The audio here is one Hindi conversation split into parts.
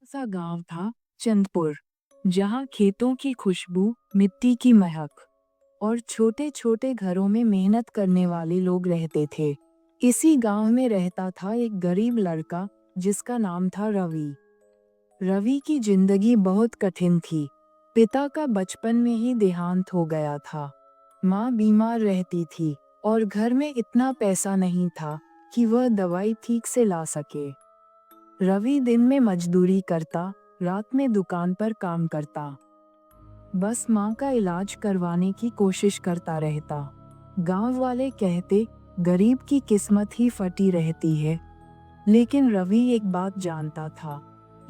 सा गांव था, चंदपुर, जहां खेतों की खुशबू, मिट्टी की महक और छोटे छोटे घरों में मेहनत करने वाले लोग रहते थे। इसी गांव में रहता था एक गरीब लड़का जिसका नाम था रवि। रवि की जिंदगी बहुत कठिन थी। पिता का बचपन में ही देहांत हो गया था। माँ बीमार रहती थी और घर में इतना पैसा नहीं था कि वह दवाई ठीक से ला सके। रवि दिन में मजदूरी करता, रात में दुकान पर काम करता, बस माँ का इलाज करवाने की कोशिश करता रहता। गांव वाले कहते, गरीब की किस्मत ही फटी रहती है। लेकिन रवि एक बात जानता था,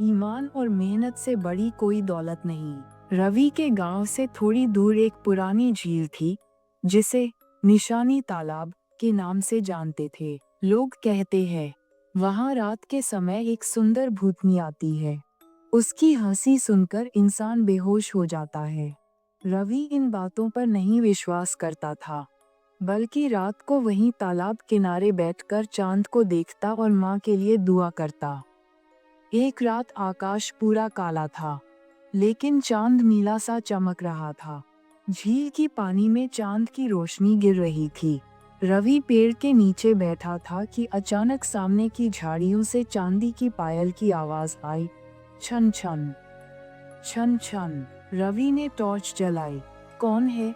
ईमान और मेहनत से बड़ी कोई दौलत नहीं। रवि के गांव से थोड़ी दूर एक पुरानी झील थी, जिसे निशानी तालाब के नाम से जानते थे। लोग कहते हैं, वहां रात के समय एक सुंदर भूतनी आती है। उसकी हंसी सुनकर इंसान बेहोश हो जाता है। रवि इन बातों पर नहीं विश्वास करता था, बल्कि रात को वहीं तालाब किनारे बैठकर चांद को देखता और माँ के लिए दुआ करता। एक रात आकाश पूरा काला था, लेकिन चांद नीला सा चमक रहा था। झील की पानी में चांद की रोशनी गिर रही थी। रवि पेड़ के नीचे बैठा था कि अचानक सामने की झाड़ियों से चांदी की पायल की आवाज आई, छन छन छन छन। रवि ने टॉर्च जलाई, कौन है?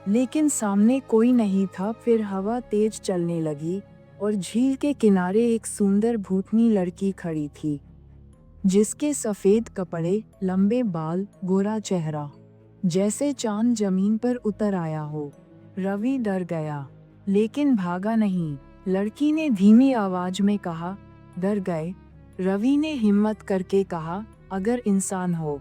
लेकिन सामने कोई नहीं था। फिर हवा तेज चलने लगी और झील के किनारे एक सुंदर भूतनी लड़की खड़ी थी, जिसके सफेद कपड़े, लंबे बाल, गोरा चेहरा, जैसे चांद जमीन पर उतर आया हो। रवि डर गया, लेकिन भागा नहीं। लड़की ने धीमी आवाज में कहा, डर गए? रवि ने हिम्मत करके कहा, अगर इंसान हो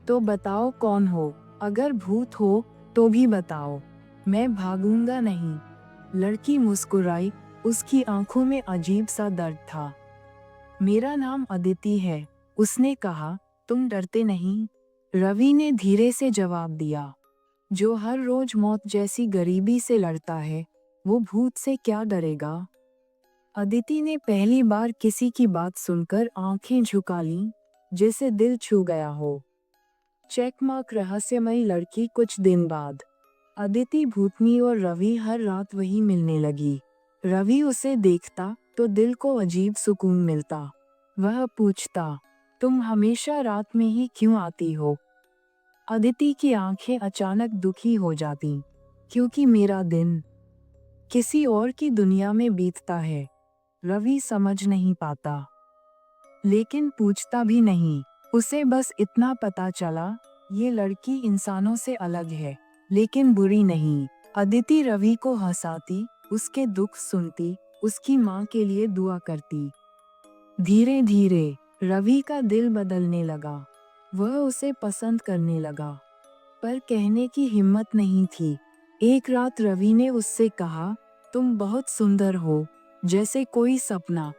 तो बताओ कौन हो, अगर भूत हो तो भी बताओ, मैं भागूंगा नहीं। लड़की मुस्कुराई, उसकी आंखों में अजीब सा दर्द था। मेरा नाम अदिति है, उसने कहा, तुम डरते नहीं? रवि ने धीरे से जवाब दिया, जो हर रोज मौत जैसी गरीबी से लड़ता है, वो भूत से क्या डरेगा? अदिति ने पहली बार किसी की बात सुनकर आंखें झुका लीं, जैसे दिल छू गया हो। चेकमार्क रहस्यमयी लड़की। कुछ दिन बाद अदिति, भूतनी और रवि हर रात वही मिलने लगी। रवि उसे देखता तो दिल को अजीब सुकून मिलता। वह पूछता, तुम हमेशा रात में ही क्यों आती हो? अदिति की आंखें अचानक दुखी हो जाती, क्योंकि मेरा दिन किसी और की दुनिया में बीतता है। रवि समझ नहीं पाता, लेकिन पूछता भी नहीं। उसे बस इतना पता चला, ये लड़की इंसानों से अलग है, लेकिन बुरी नहीं। अदिति रवि को हंसाती, उसके दुख सुनती, उसकी माँ के लिए दुआ करती। धीरे धीरे रवि का दिल बदलने लगा। वह उसे पसंद करने लगा, पर कहने की हिम्मत नहीं थी। एक रात रवि ने उससे कहा, तुम बहुत सुंदर हो, जैसे कोई सपना।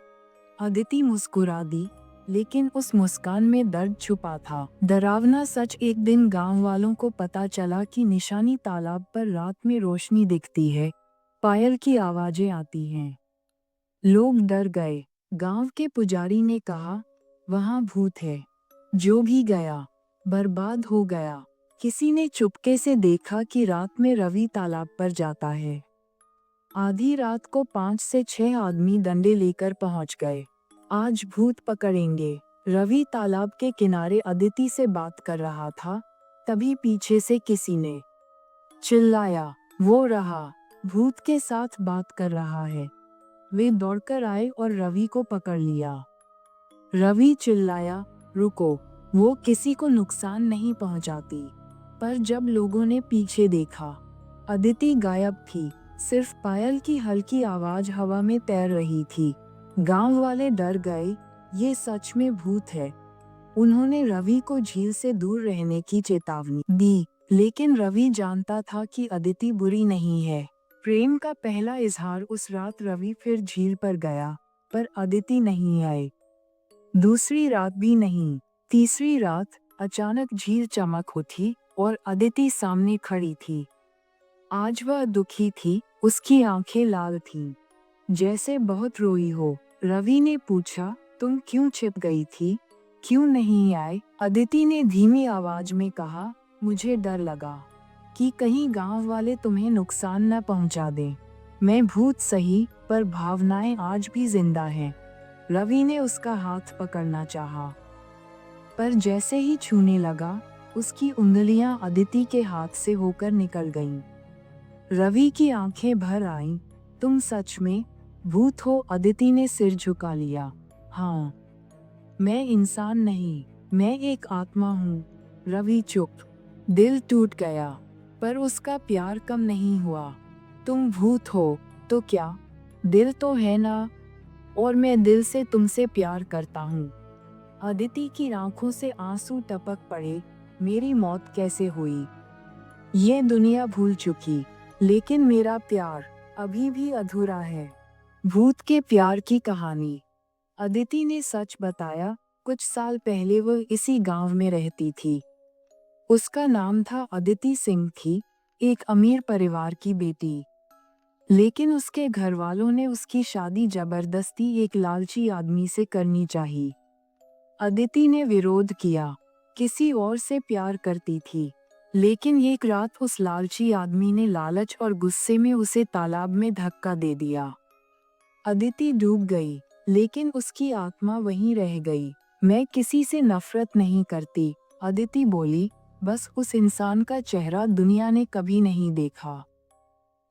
अदिति मुस्कुरा दी, लेकिन उस मुस्कान में दर्द छुपा था। डरावना सच, एक दिन गांव वालों को पता चला कि निशानी तालाब पर रात में रोशनी दिखती है, पायल की आवाजें आती हैं। लोग डर गए। गांव के पुजारी ने कहा, वहां भूत है। जो भी गया, बर्बाद हो गया। किसी ने चुपके से देखा कि रात में रवि तालाब पर जाता है। आधी रात को 5 से 6 आदमी डंडे लेकर पहुंच गए। आज भूत पकड़ेंगे। रवि तालाब के किनारे अदिति से बात कर रहा था, तभी पीछे से किसी ने चिल्लाया, वो रहा, भूत के साथ बात कर रहा है। वे दौड़कर आए और रवि को पकड़ लिया। रवि चिल्लाया, रुको, वो किसी को नुकसान नहीं पहुंचाती। पर जब लोगों ने पीछे देखा, अदिति गायब थी। सिर्फ पायल की हल्की आवाज हवा में तैर रही थी। गांव वाले डर गए, ये सच में भूत है। उन्होंने रवि को झील से दूर रहने की चेतावनी दी, लेकिन रवि जानता था कि अदिति बुरी नहीं है। प्रेम का पहला इजहार उस रात रवि फिर झील पर गया, पर अदिति नहीं आई। दूसरी रात भी नहीं। तीसरी रात अचानक झील चमक उठी और अदिति सामने खड़ी थी। आज वह दुखी थी, उसकी आंखें लाल थीं, जैसे बहुत रोई हो। रवि ने पूछा, तुम क्यों छिप गई थी? क्यों नहीं आए? अदिति ने धीमी आवाज में कहा। मुझे डर लगा कि कहीं गांव वाले तुम्हें नुकसान न पहुंचा दें। मैं भूत सही, पर भावनाएं आज भी जिंदा हैं। रवि ने उसका हाथ पकड़ना चाहा, पर जैसे ही छूने लगा, उसकी उंगलियां अदिति के हाथ से होकर निकल गईं। रवि की आंखें भर आईं। तुम सच में भूत हो? अदिति ने सिर झुका लिया। हाँ, मैं इंसान नहीं, मैं एक आत्मा हूँ। रवि चुप। दिल टूट गया, पर उसका प्यार कम नहीं हुआ। तुम भूत हो तो क्या, दिल तो है ना, और मैं दिल से तुमसे प्यार करता हूँ। अदिति की आंखों से आंसू टपक पड़े। मेरी मौत कैसे हुई, ये दुनिया भूल चुकी, लेकिन मेरा प्यार अभी भी अधूरा है। भूत के प्यार की कहानी। अदिति ने सच बताया। कुछ साल पहले वह इसी गांव में रहती थी। उसका नाम था अदिति सिंह थी, एक अमीर परिवार की बेटी। लेकिन उसके घर वालों ने उसकी शादी जबरदस्ती एक लालची आदमी से करनी चाहिए। अदिति ने विरोध किया, किसी और से प्यार करती थी। लेकिन एक रात उस लालची आदमी ने लालच और गुस्से में उसे तालाब में धक्का दे दिया। अदिति डूब गई, लेकिन उसकी आत्मा वहीं रह गई। मैं किसी से नफरत नहीं करती, अदिति बोली, बस उस इंसान का चेहरा दुनिया ने कभी नहीं देखा।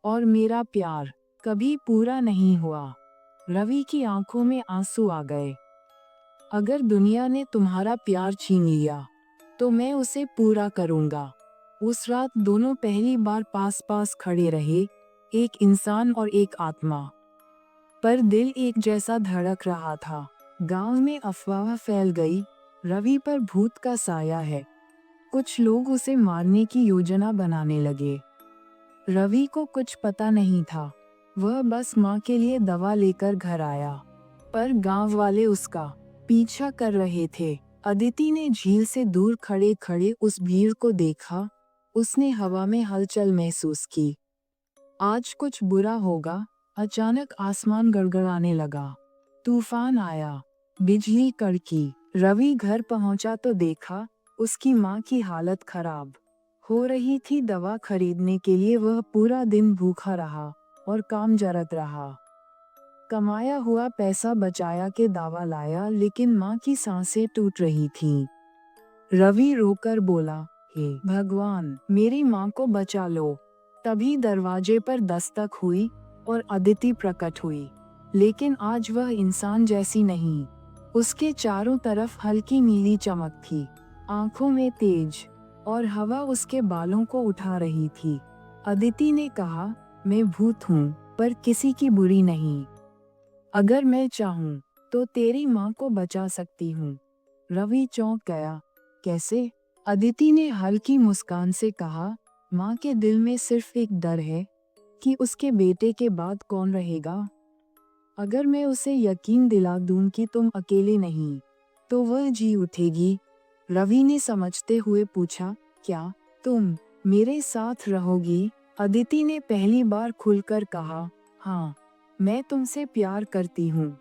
और मेरा प्यार कभी पूरा नहीं हुआ। रवि की आंखों में आंसू आ गए। अगर दुनिया ने तुम्हारा प्यार छीन लिया, तो मैं उसे पूरा करूंगा। उस रात दोनों पहली बार पास पास खड़े रहे, एक इंसान और एक आत्मा। पर दिल एक जैसा धड़क रहा था। गांव में अफवाह फैल गई, रवि पर भूत का साया है। कुछ लोग उसे मारने की योजना बनाने लगे। रवि को कुछ पता नहीं था, वह बस माँ के लिए दवा लेकर घर आया। पर गांव वाले उसका पीछा कर रहे थे। अदिति ने झील से दूर खड़े खड़े उस भीड़ को देखा। उसने हवा में हलचल महसूस की। आज कुछ बुरा होगा। अचानक आसमान गड़गड़ाने लगा। तूफान आया, बिजली कड़की। रवि घर पहुंचा तो देखा, उसकी माँ की हालत खराब हो रही थी। दवा खरीदने के लिए वह पूरा दिन भूखा रहा और काम जरत रहा। कमाया हुआ पैसा बचाया के दवा लाया, लेकिन माँ की सांसें टूट रही थीं। रवि रोकर बोला, हे भगवान, मेरी माँ को बचा लो। तभी दरवाजे पर दस्तक हुई और अदिति प्रकट हुई। लेकिन आज वह इंसान जैसी नहीं। उसके चारों तरफ हल्की नीली चमक थी, आंखों में तेज, और हवा उसके बालों को उठा रही थी। अदिति ने कहा, मैं भूत हूँ, पर किसी की बुरी नहीं। अगर मैं चाहूँ तो तेरी माँ को बचा सकती हूँ। रवि चौंक गया। कैसे? अदिति ने हल्की मुस्कान से कहा, माँ के दिल में सिर्फ एक डर है कि उसके बेटे के बाद कौन रहेगा। अगर मैं उसे यकीन दिला दूं कि तुम अकेले नहीं, तो वह जी उठेगी। रवि ने समझते हुए पूछा, क्या तुम मेरे साथ रहोगी? अदिति ने पहली बार खुलकर कहा, हाँ, मैं तुमसे प्यार करती हूँ।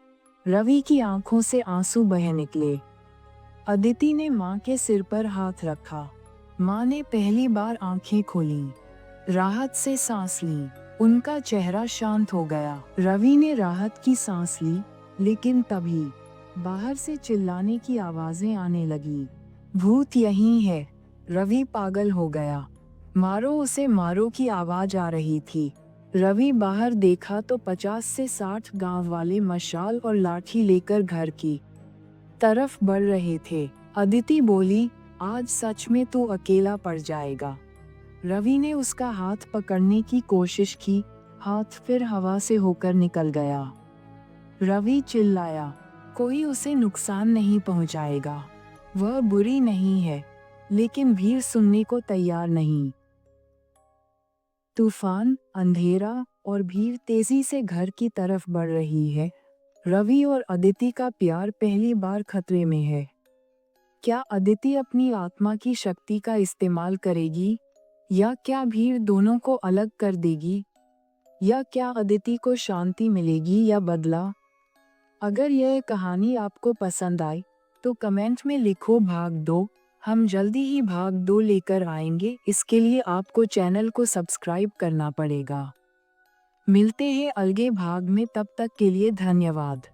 रवि की आंखों से आंसू बह निकले। अदिति ने माँ के सिर पर हाथ रखा। माँ ने पहली बार आंखें खोलीं, राहत से सांस ली। उनका चेहरा शांत हो गया। रवि ने राहत की सांस ली, लेकिन तभी बाहर से चिल्लाने की आवाजें आने लगी। भूत यहीं है। रवि पागल हो गया। मारो उसे मारो की आवाज आ रही थी। रवि बाहर देखा तो 50 से 60 गांव वाले मशाल और लाठी लेकर घर की तरफ बढ़ रहे थे। अदिति बोली, आज सच में तू अकेला पड़ जाएगा। रवि ने उसका हाथ पकड़ने की कोशिश की, हाथ फिर हवा से होकर निकल गया। रवि चिल्लाया, कोई उसे नुकसान नहीं पहुंचाएगा। वह बुरी नहीं है। लेकिन भीड़ सुनने को तैयार नहीं। तूफान, अंधेरा और भीड़ तेजी से घर की तरफ बढ़ रही है। रवि और अदिति का प्यार पहली बार खतरे में है। क्या अदिति अपनी आत्मा की शक्ति का इस्तेमाल करेगी, या क्या भीड़ दोनों को अलग कर देगी? या क्या अदिति को शांति मिलेगी या बदला? अगर यह कहानी आपको पसंद आई तो कमेंट में लिखो भाग 2। हम जल्दी ही भाग 2 लेकर आएंगे। इसके लिए आपको चैनल को सब्सक्राइब करना पड़ेगा। मिलते हैं अगले भाग में, तब तक के लिए धन्यवाद।